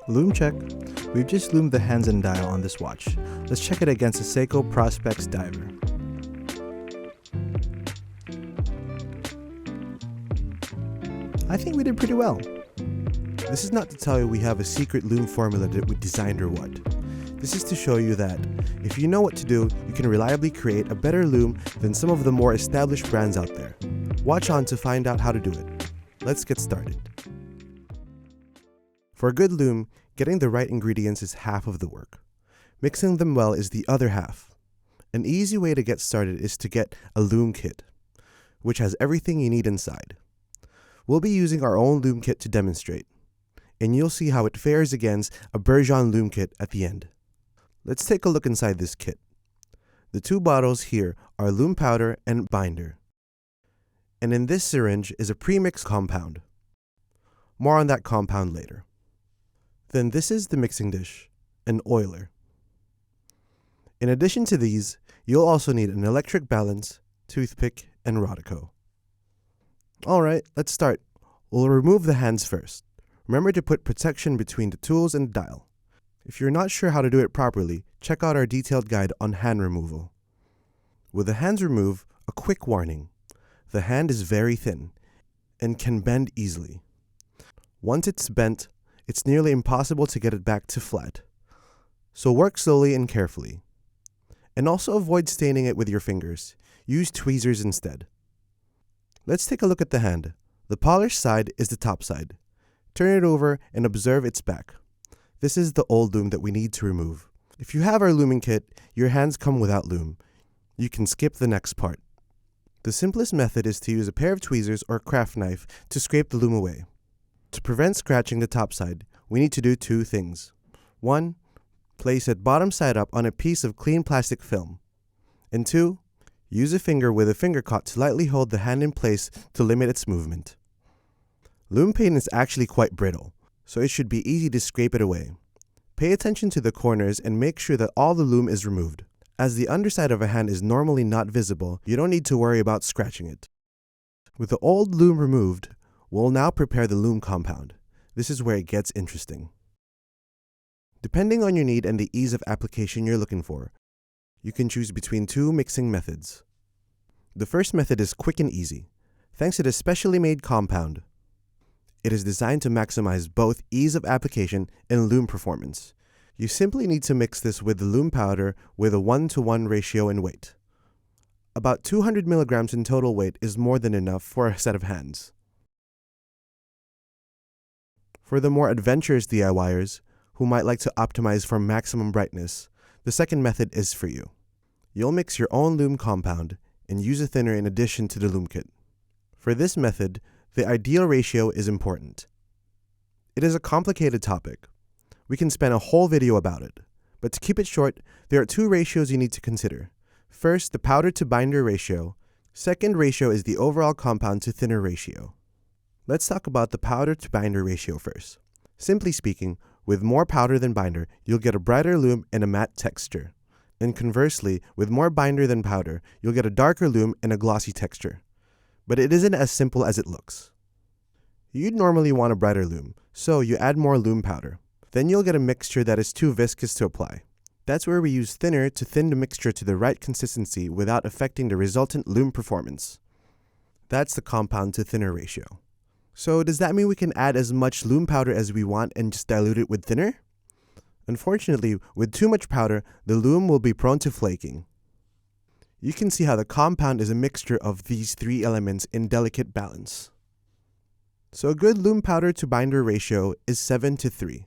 Lume check. We've just loomed the hands and dial on this watch. Let's check it against a Seiko Prospex diver. I think we did pretty well. This is not to tell you we have a secret lume formula that we designed or what. This is to show you that if you know what to do, you can reliably create a better lume than some of the more established brands out there. Watch on to find out how to do it. Let's get started. For a good lume, getting the right ingredients is half of the work. Mixing them well is the other half. An easy way to get started is to get a lume kit, which has everything you need inside. We'll be using our own lume kit to demonstrate, and you'll see how it fares against a Bergeon lume kit at the end. Let's take a look inside this kit. The two bottles here are lume powder and binder. And in this syringe is a pre-mixed compound. More on that compound later. Then this is the mixing dish, an oiler. In addition to these, you'll also need an electric balance, toothpick, and Rodico. Alright, let's start. We'll remove the hands first. Remember to put protection between the tools and the dial. If you're not sure how to do it properly, check out our detailed guide on hand removal. With the hands removed, a quick warning. The hand is very thin and can bend easily. Once it's bent, it's nearly impossible to get it back to flat. So work slowly and carefully. And also avoid staining it with your fingers. Use tweezers instead. Let's take a look at the hand. The polished side is the top side. Turn it over and observe its back. This is the old lume that we need to remove. If you have our luming kit, your hands come without lume. You can skip the next part. The simplest method is to use a pair of tweezers or a craft knife to scrape the lume away. To prevent scratching the top side, we need to do two things. 1. Place it bottom side up on a piece of clean plastic film. And 2. Use a finger with a finger caught to lightly hold the hand in place to limit its movement. Lume paint is actually quite brittle, so it should be easy to scrape it away. Pay attention to the corners and make sure that all the lume is removed. As the underside of a hand is normally not visible, you don't need to worry about scratching it. With the old lume removed, we'll now prepare the lume compound. This is where it gets interesting. Depending on your need and the ease of application you're looking for, you can choose between two mixing methods. The first method is quick and easy, thanks to the specially made compound. It is designed to maximize both ease of application and lume performance. You simply need to mix this with the lume powder with a 1-to-1 ratio in weight. About 200 milligrams in total weight is more than enough for a set of hands. For the more adventurous DIYers, who might like to optimize for maximum brightness, the second method is for you. You'll mix your own lume compound and use a thinner in addition to the lume kit. For this method, the ideal ratio is important. It is a complicated topic. We can spend a whole video about it, but to keep it short, there are two ratios you need to consider. First, the powder to binder ratio. Second ratio is the overall compound to thinner ratio. Let's talk about the powder to binder ratio first. Simply speaking, with more powder than binder, you'll get a brighter lume and a matte texture. And conversely, with more binder than powder, you'll get a darker lume and a glossy texture. But it isn't as simple as it looks. You'd normally want a brighter lume, so you add more lume powder. Then you'll get a mixture that is too viscous to apply. That's where we use thinner to thin the mixture to the right consistency without affecting the resultant lume performance. That's the compound to thinner ratio. So does that mean we can add as much lume powder as we want and just dilute it with thinner? Unfortunately, with too much powder, the lume will be prone to flaking. You can see how the compound is a mixture of these three elements in delicate balance. So a good lume powder to binder ratio is 7:3.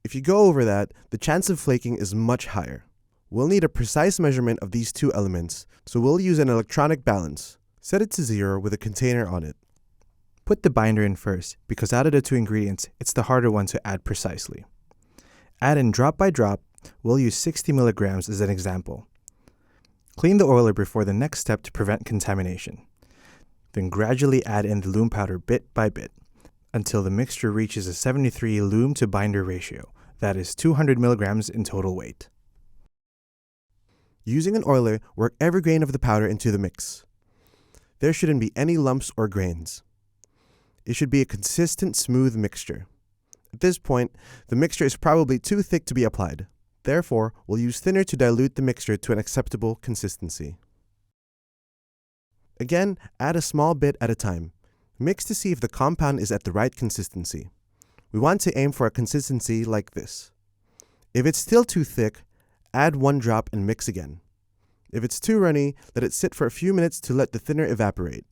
If you go over that, the chance of flaking is much higher. We'll need a precise measurement of these two elements, so we'll use an electronic balance. Set it to 0 with a container on it. Put the binder in first, because out of the two ingredients, it's the harder one to add precisely. Add in drop by drop. We'll use 60 milligrams as an example. Clean the oiler before the next step to prevent contamination. Then gradually add in the lume powder bit by bit until the mixture reaches a 73 lume to binder ratio, that is 200 milligrams in total weight. Using an oiler, work every grain of the powder into the mix. There shouldn't be any lumps or grains. It should be a consistent, smooth mixture. At this point, the mixture is probably too thick to be applied. Therefore, we'll use thinner to dilute the mixture to an acceptable consistency. Again, add a small bit at a time. Mix to see if the compound is at the right consistency. We want to aim for a consistency like this. If it's still too thick, add 1 drop and mix again. If it's too runny, let it sit for a few minutes to let the thinner evaporate.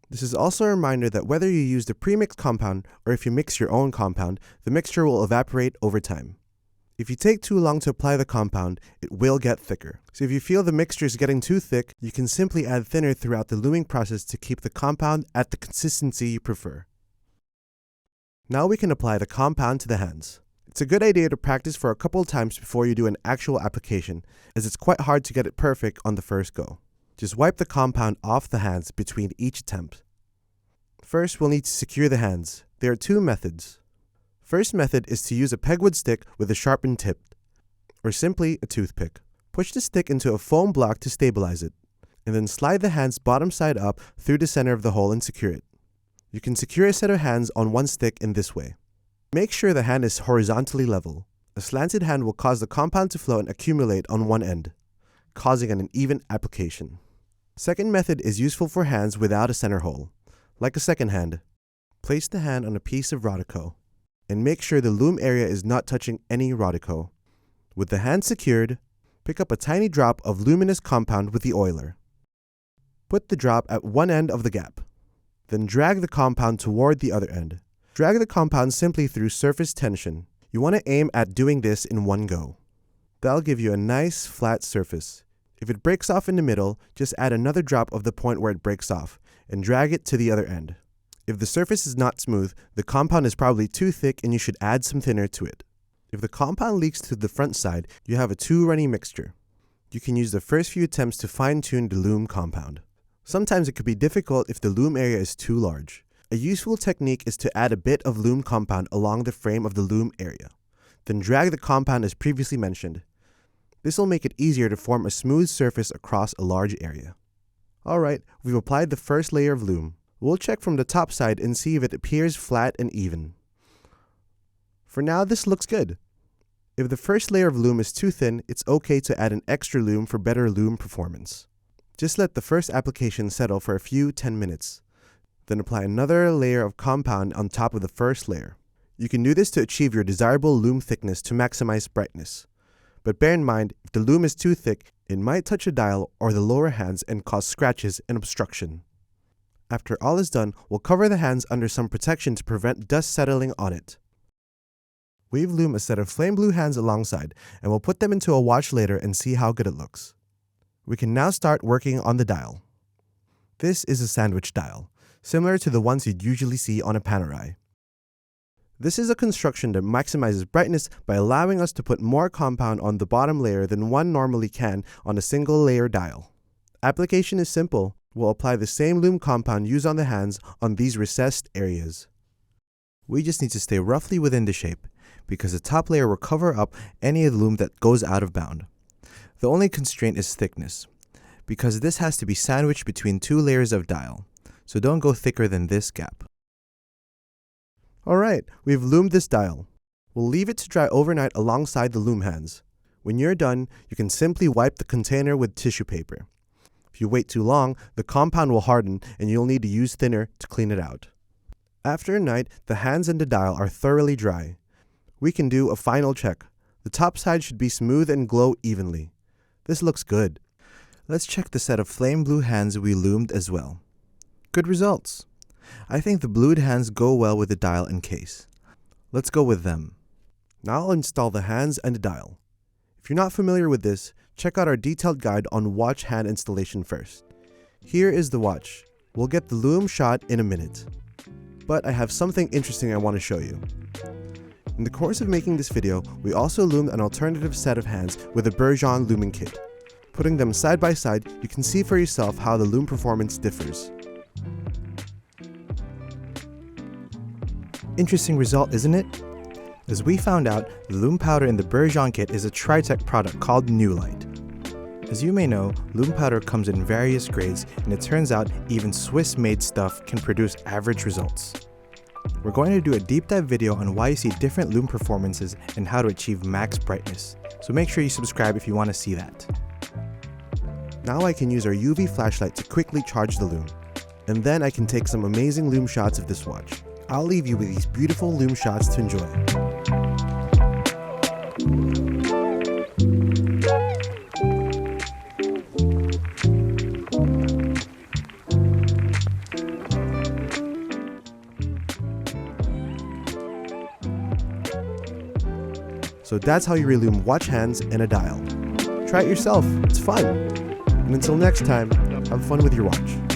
This is also a reminder that whether you use the pre-mixed compound or if you mix your own compound, the mixture will evaporate over time. If you take too long to apply the compound, it will get thicker. So if you feel the mixture is getting too thick, you can simply add thinner throughout the luming process to keep the compound at the consistency you prefer. Now we can apply the compound to the hands. It's a good idea to practice for a couple of times before you do an actual application, as it's quite hard to get it perfect on the first go. Just wipe the compound off the hands between each attempt. First, we'll need to secure the hands. There are 2 methods. First method is to use a pegwood stick with a sharpened tip, or simply a toothpick. Push the stick into a foam block to stabilize it, and then slide the hands bottom side up through the center of the hole and secure it. You can secure a set of hands on one stick in this way. Make sure the hand is horizontally level. A slanted hand will cause the compound to flow and accumulate on one end, causing an uneven application. Second method is useful for hands without a center hole. Like a second hand, place the hand on a piece of Rodico, and make sure the lume area is not touching any Rodico. With the hand secured, pick up a tiny drop of luminous compound with the oiler. Put the drop at one end of the gap. Then drag the compound toward the other end. Drag the compound simply through surface tension. You want to aim at doing this in one go. That'll give you a nice flat surface. If it breaks off in the middle, just add another drop of the point where it breaks off, and drag it to the other end. If the surface is not smooth, the compound is probably too thick and you should add some thinner to it. If the compound leaks to the front side, you have a too runny mixture. You can use the first few attempts to fine-tune the lume compound. Sometimes it could be difficult if the lume area is too large. A useful technique is to add a bit of lume compound along the frame of the lume area. Then drag the compound as previously mentioned. This will make it easier to form a smooth surface across a large area. Alright, we've applied the first layer of lume. We'll check from the top side and see if it appears flat and even. For now, this looks good. If the first layer of lume is too thin, it's okay to add an extra lume for better lume performance. Just let the first application settle for a few 10 minutes. Then apply another layer of compound on top of the first layer. You can do this to achieve your desirable lume thickness to maximize brightness. But bear in mind, if the lume is too thick, it might touch a dial or the lower hands and cause scratches and obstruction. After all is done, we'll cover the hands under some protection to prevent dust settling on it. We've loomed a set of flame blue hands alongside, and we'll put them into a watch later and see how good it looks. We can now start working on the dial. This is a sandwich dial, similar to the ones you'd usually see on a Panerai. This is a construction that maximizes brightness by allowing us to put more compound on the bottom layer than one normally can on a single layer dial. Application is simple. We'll apply the same lume compound used on the hands on these recessed areas. We just need to stay roughly within the shape, because the top layer will cover up any of the lume that goes out of bound. The only constraint is thickness, because this has to be sandwiched between 2 layers of dial, so don't go thicker than this gap. Alright, we've loomed this dial. We'll leave it to dry overnight alongside the lume hands. When you're done, you can simply wipe the container with tissue paper. If you wait too long, the compound will harden and you'll need to use thinner to clean it out. After a night, the hands and the dial are thoroughly dry. We can do a final check. The top side should be smooth and glow evenly. This looks good. Let's check the set of flame blue hands we loomed as well. Good results. I think the blued hands go well with the dial and case. Let's go with them. Now I'll install the hands and the dial. If you're not familiar with this, check out our detailed guide on watch hand installation first. Here is the watch. We'll get the lume shot in a minute. But I have something interesting I want to show you. In the course of making this video, we also loomed an alternative set of hands with a Bergeon Lume Kit. Putting them side by side, you can see for yourself how the lume performance differs. Interesting result, isn't it? As we found out, the lume powder in the Bergeon kit is a Tritech product called New Light. As you may know, lume powder comes in various grades, and it turns out even Swiss-made stuff can produce average results. we're going to do a deep dive video on why you see different lume performances and how to achieve max brightness. So make sure you subscribe if you want to see that. Now I can use our UV flashlight to quickly charge the lume. And then I can take some amazing lume shots of this watch. I'll leave you with these beautiful lume shots to enjoy. So that's how you re-lume watch hands and a dial. Try it yourself, it's fun. And until next time, have fun with your watch.